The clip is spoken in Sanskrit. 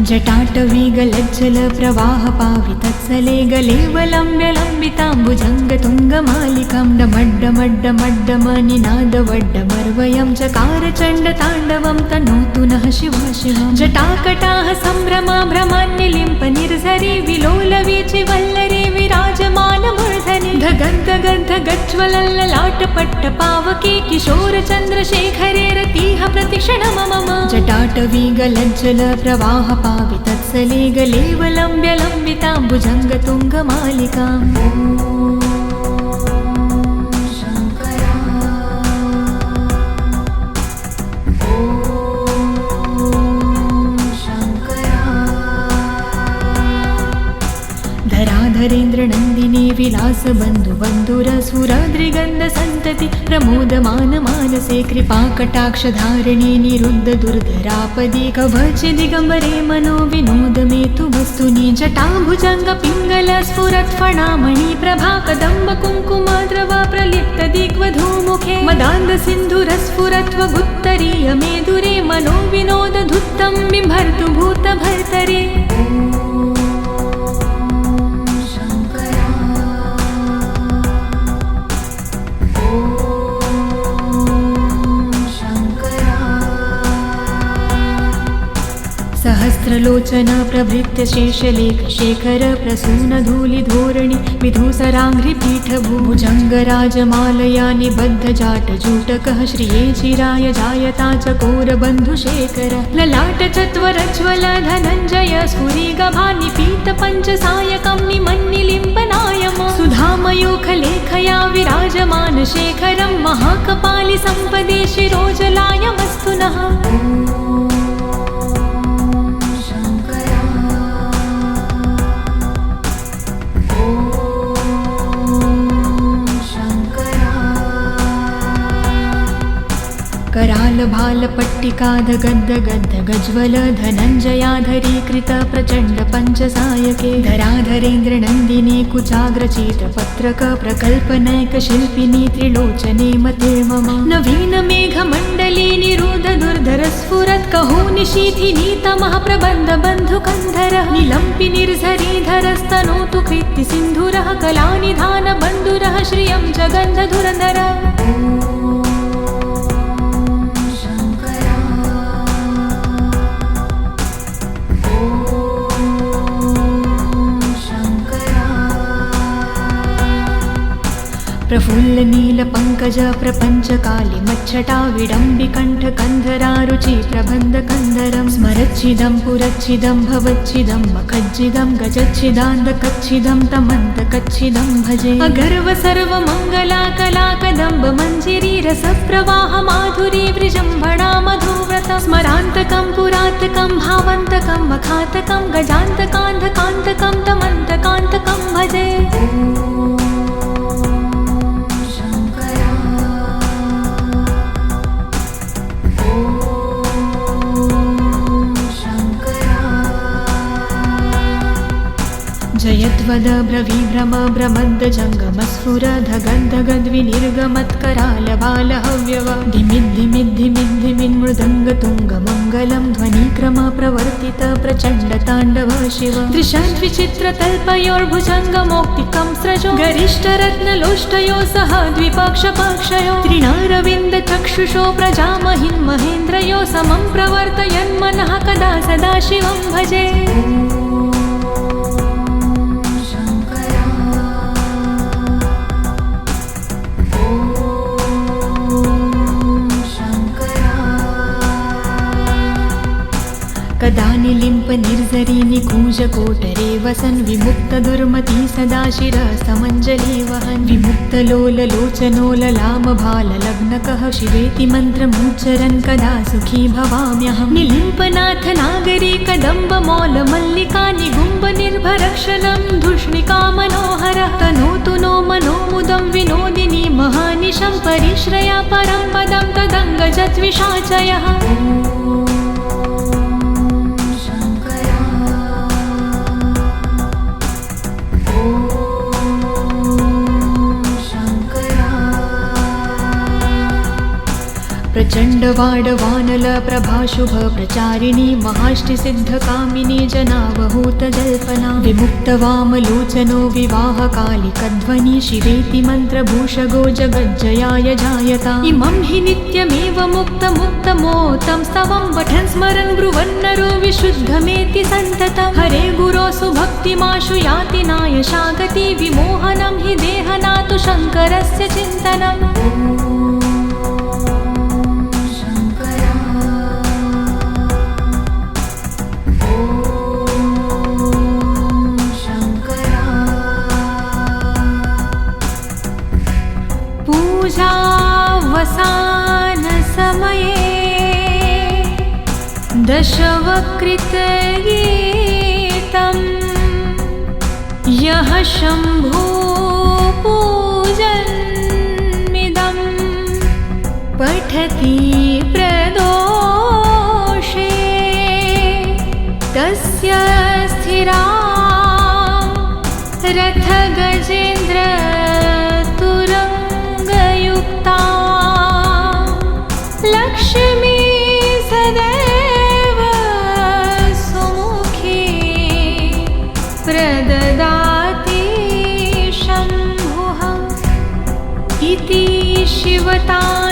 जटाटवीगलज्जल प्रवाह पावितत्सले गलेवलम्ब्य लम्बिताम्बुजङ्गतुङ्गमालिकां डमड्डमड्डमड्डमनिनादवड्डमर्वयं चकार चण्डताण्डवं तनोतु नः शिवा शिवं। जटाकटाः सम्भ्रमा भ्रमान्यलिम्प निर्झरे विलोलवीचि वल्लरे विराजमानमूर्धनि धगन्धगन्ध गज्ज्वलल्ललाटपट्टपावके किशोरचन्द्रशेखरे रतिः प्रतिक्षणं मम। जटाटवीगलज्जल प्रवाह पावितत्सले गलेवलम्ब्य लम्बिताम्बुजङ्गतुङ्गमालिकाम्। धराधरेन्द्रनन्दिनी विलासबन्धुबन्धुरसुराद्रिगन्धसन्तति प्रमोदमानमानसे कृपाकटाक्षधारिणी निरुद्धदुर्धरापदे कवचदिगम्बरे मनो विनोदमेतु वस्तुनि। जटाभुजङ्गपिङ्गलस्फुरत्फणामणि प्रभा कदम्बकुङ्कुमद्रवा प्रलिप्तदिग्वधूमुखे मदान्धसिन्धुरस्फुरत्वगुत्तरीयमेदुरे मनो विनोदधुत्तं बिभर्तु भूतभर्तरे। सहस्रलोचन प्रभृत्य शेषलेख शेखर प्रसून धूलिधोरणि विधूसराङ्घ्रिपीठभुजङ्गराजमालया निबद्ध जाटजूटकः श्रिये चिराय जायता चकोरबन्धुशेखर ललाट चत्वरज्वल धनञ्जय स्फुरिगभानि पीतपञ्चसायकं निमन्निलिम्बनायम सुधामयूखलेखया विराजमान शेखरं महाकपालि सम्पदे शिरोजलायमस्तु नः। करालभालपट्टिकाधगद्धगद्ध गज्वल धनञ्जयाधरीकृत प्रचण्ड पञ्चसायके धराधरेन्द्रनन्दिनी कुचाग्रचित्रपत्रक प्रकल्पनैकशिल्पिनी त्रिलोचने मते मम। नवीनमेघमण्डली निरुद्धदुर्धरस्फुरत् कहोनिशीथिनी तमः प्रबन्धबन्धुकन्धरः निलम्पि निर्झरीधरस्तनोतु कृत्तिसिन्धुरः कलानिधानबन्धुरः श्रियं जगन्धधुरधरः। प्रफुल्लनीलपङ्कज प्रपञ्चकालिमच्छटा विडम्बिकण्ठकन्धरारुचि प्रबन्धकन्धरं स्मरच्छिदं पुरच्छिदं भवच्छिदं मखज्जिदं गजच्छिदान्तकच्छिदं तमन्तकच्छिदं भजे। अगर्व सर्वमङ्गला कलाकदम्ब मञ्जिरी रसप्रवाह माधुरी वृजम्भणा मधुव्रतं स्मरान्तकं पुरातकं भावन्तकं मखातकं गजान्तकान्धकान्तकं तमन्तकान्तकं भजे। जयद्वद ब्रवीभ्रम भ्रमद्दजङ्गमस्फुर धगद्धगद्विनिर्गमत्करालबालहव्यव धिमिद्धिमिद्धिमिद्धिमिन्मृदङ्गतुङ्गमङ्गलं ध्वनिक्रम प्रवर्तित प्रचण्डताण्डव शिव। दृशद्विचित्रतल्पयोर्भुजङ्गमौक्तिकं स्रजो गरिष्ठरत्नलोष्टयो सह द्विपक्षपक्षयो त्रिणारविन्दचक्षुषो प्रजामहिन्महेन्द्रयो समं प्रवर्तयन्मनः कदा सदा शिवं भजे। कदा निलिम्प निर्झरी निकूजकोटरे वसन् विमुक्तदुर्मती सदा शिरः समञ्जली वहन् विमुक्तलोललोचनोललामभाललग्नकः शिवेति मन्त्रमुच्चरन् कदा सुखी भवाम्यहं। निलिम्पनाथ नागरी कदम्बमौलमल्लिका निगुम्ब निर्भरक्षणं धूष्णिका मनोहरः तनोतु नो मनोमुदं विनोदिनी महानिशं परिश्रया परं पदं तदङ्गजद्विषाचयः। प्रचंड वाडवानल प्रभाशुभ प्रचारिणी महाष्टिसिद्धकामिनी जनावहूत जल्पना विमुक्त वामलोचनो विवाहकालिकध्वनि शिवेति मन्त्रभूषगो जगज्जयाय जायता इमं हि नित्यमेव मुक्तमोत्तं स्तवं पठन् स्मरन् ब्रुवन्नरो विशुद्धमेति सन्ततं हरे गुरो सुभक्तिमाशु याति नायशागति विमोहनं हि देहनातु शङ्करस्य चिन्तनम् पूजावसानसमये दशवक्त्रगीतं यः शम्भो पूजन्मिदं पठति प्रदोषे तस्य स्थिरा रथगजेन्द्र लक्ष्मी सदैव सुमुखी प्रददाति शम्भुः इति शिवताण्डवस्तोत्रम्